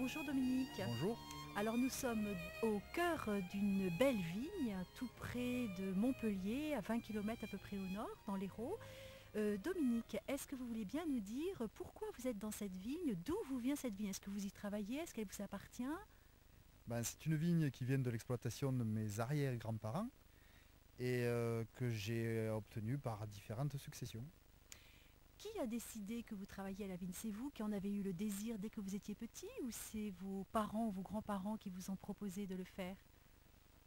Bonjour Dominique. Bonjour. Alors nous sommes au cœur d'une belle vigne, tout près de Montpellier, à 20 km à peu près au nord, dans l'Hérault. Dominique, est-ce que vous voulez bien nous dire pourquoi vous êtes dans cette vigne? D'où vous vient cette vigne? Est-ce que vous y travaillez? Est-ce qu'elle vous appartient? C'est une vigne qui vient de l'exploitation de mes arrière-grands-parents et que j'ai obtenue par différentes successions. Qui a décidé que vous travailliez à la vigne? C'est vous qui en avez eu le désir dès que vous étiez petit ou c'est vos parents ou vos grands-parents qui vous ont proposé de le faire?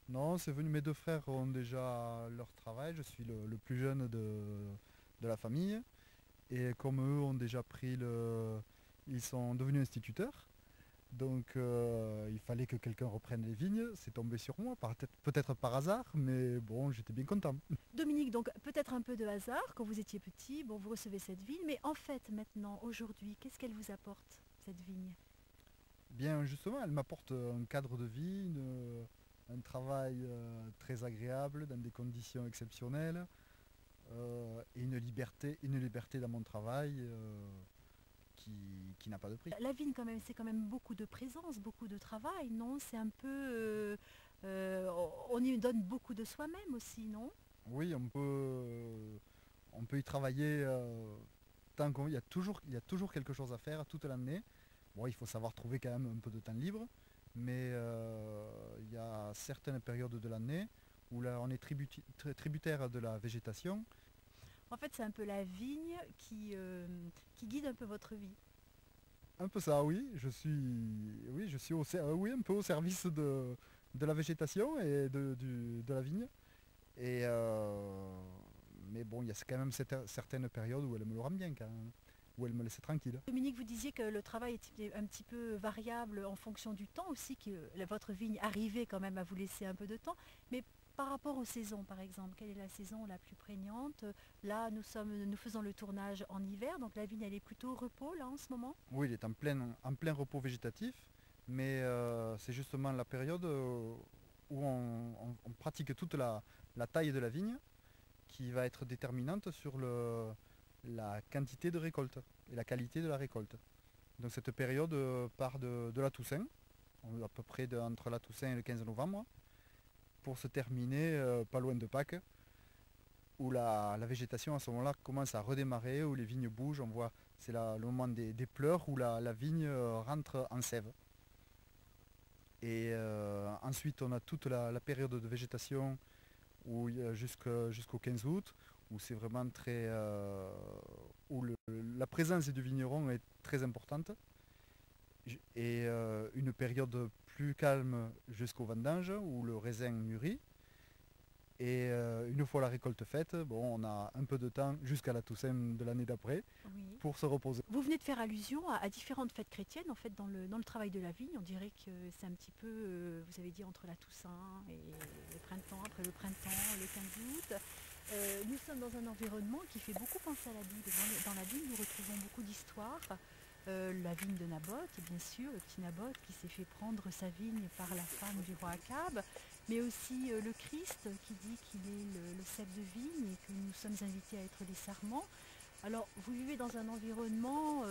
Non, c'est venu, mes deux frères ont déjà leur travail, je suis le plus jeune de la famille. Et comme eux ont déjà pris le... Ils sont devenus instituteurs. Donc il fallait que quelqu'un reprenne les vignes. C'est tombé sur moi, peut-être par hasard, mais bon, j'étais bien content. Dominique, donc peut-être un peu de hasard, quand vous étiez petit, bon, vous recevez cette vigne, mais en fait maintenant, aujourd'hui, qu'est-ce qu'elle vous apporte, cette vigne? Bien justement, elle m'apporte un cadre de vie, un travail très agréable, dans des conditions exceptionnelles, et une liberté dans mon travail qui n'a pas de prix. La vigne, quand même, c'est quand même beaucoup de présence, beaucoup de travail, non? C'est un peu... on y donne beaucoup de soi-même aussi, non? Oui, on peut y travailler tant qu'il il y a toujours quelque chose à faire toute l'année. Bon, il faut savoir trouver quand même un peu de temps libre, mais il y a certaines périodes de l'année où là, on est tributaire de la végétation. En fait, c'est un peu la vigne qui guide un peu votre vie. Un peu ça, oui. Je suis oui, un peu au service de la végétation et de la vigne. Et, mais bon, il y a quand même certaines périodes où elle me le rend bien quand même, où elle me laisse tranquille. Dominique, vous disiez que le travail était un petit peu variable en fonction du temps aussi, que votre vigne arrivait quand même à vous laisser un peu de temps. Mais par rapport aux saisons, par exemple, quelle est la saison la plus prégnante? Là, nous faisons le tournage en hiver, donc la vigne, elle est plutôt au repos, là, en ce moment? Oui, il est en plein repos végétatif, mais c'est justement la période où on pratique toute la taille de la vigne qui va être déterminante sur la quantité de récolte et la qualité de la récolte. Donc cette période part de la Toussaint, à peu près entre la Toussaint et le 15 novembre, pour se terminer pas loin de Pâques, où la végétation à ce moment-là commence à redémarrer, où les vignes bougent, on voit, c'est le moment des pleurs, où la vigne rentre en sève. Et ensuite on a toute la période de végétation où jusqu'au 15 août, où c'est vraiment très... où la présence du vigneron est très importante. Et une période plus calme jusqu'au vendange, où le raisin mûrit. Et une fois la récolte faite, bon, on a un peu de temps jusqu'à la Toussaint de l'année d'après Oui. pour se reposer. Vous venez de faire allusion à différentes fêtes chrétiennes, en fait, dans le travail de la vigne. On dirait que c'est un petit peu, vous avez dit, entre la Toussaint et le printemps, après le printemps, le 15 août. Nous sommes dans un environnement qui fait beaucoup penser à la Bible. Dans la Bible, nous retrouvons beaucoup d'histoires. La vigne de Naboth, bien sûr, le petit Naboth qui s'est fait prendre sa vigne par la femme du roi Akab, mais aussi le Christ qui dit qu'il est le cep de vigne et que nous sommes invités à être les sarments. Alors, vous vivez dans un environnement,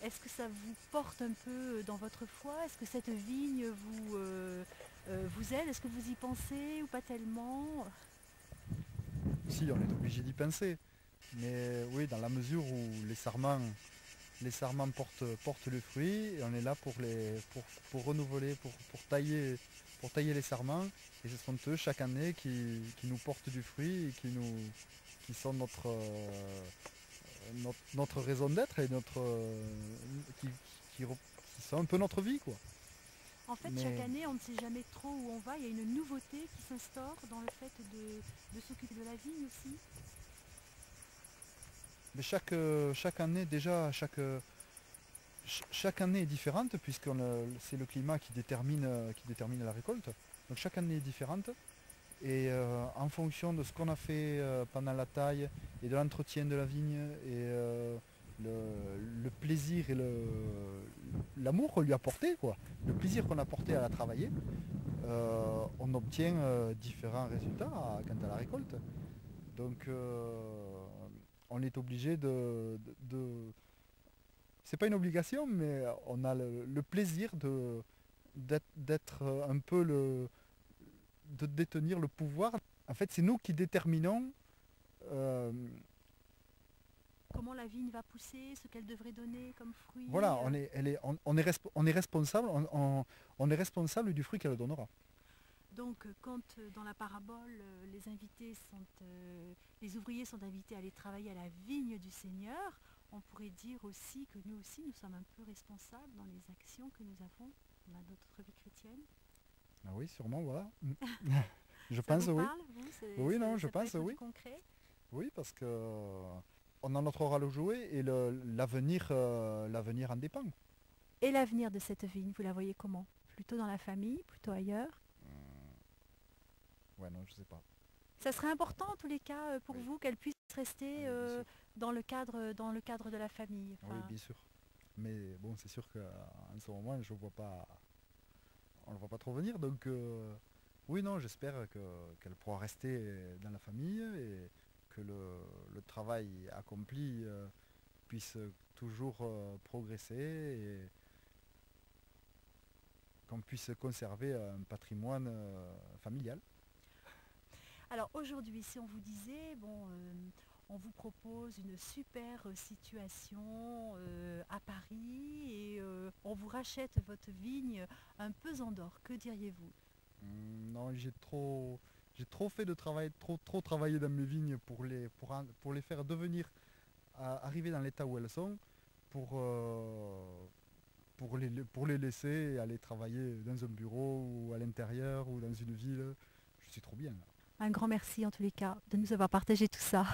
est-ce que ça vous porte un peu dans votre foi? Est-ce que cette vigne vous aide? Est-ce que vous y pensez ou pas tellement? Si, on est obligé d'y penser. Mais oui, dans la mesure où les sarments portent le fruit, et on est là pour renouveler, pour tailler les sarments. Et ce sont eux chaque année qui nous portent du fruit et qui sont notre raison d'être et qui sont un peu notre vie, quoi. En fait, chaque Mais, année, on ne sait jamais trop où on va. Il y a une nouveauté qui s'instaure dans le fait de s'occuper de la vigne aussi. mais chaque année, déjà, chaque année est différente puisque c'est le climat qui détermine la récolte. Donc chaque année est différente. Et en fonction de ce qu'on a fait pendant la taille et de l'entretien de la vigne et le plaisir et l'amour qu'on lui a porté, quoi, le plaisir qu'on a porté à la travailler, on obtient différents résultats quant à la récolte. Donc on est obligé c'est pas une obligation, mais on a le plaisir d'être un peu de détenir le pouvoir. En fait, c'est nous qui déterminons euh, Comment la vigne va pousser, ce qu'elle devrait donner comme fruit. voilà, on est responsable, on est responsable du fruit qu'elle donnera. Donc quand dans la parabole les ouvriers sont invités à aller travailler à la vigne du Seigneur, on pourrait dire aussi que nous aussi nous sommes un peu responsables dans les actions que nous avons dans notre vie chrétienne. Ah oui, sûrement, voilà. Je Ça pense vous oui. parle, vous, Oui, non, je ça peut pense être du oui. concret. Oui, parce que on a notre rôle à jouer et l'avenir en dépend. Et l'avenir de cette vigne, vous la voyez comment? Plutôt dans la famille, plutôt ailleurs? Ouais, non, je sais pas. Ça serait important en tous les cas pour Oui. vous qu'elle puisse rester Oui, bien sûr. dans le cadre de la famille. Oui, bien sûr. Mais bon, c'est sûr qu'en ce moment, on ne le voit pas trop venir. Donc, oui, non, j'espère qu'elle pourra rester dans la famille et que le travail accompli puisse toujours progresser et qu'on puisse conserver un patrimoine familial. Alors aujourd'hui, si on vous disait, bon, on vous propose une super situation à Paris et on vous rachète votre vigne un pesant d'or, que diriez-vous? Non, j'ai trop fait de travail, trop travaillé dans mes vignes pour les faire devenir, arriver dans l'état où elles sont, pour, pour les laisser aller travailler dans un bureau ou à l'intérieur ou dans une ville. Je suis trop bien là. Un grand merci en tous les cas de nous avoir partagé tout ça.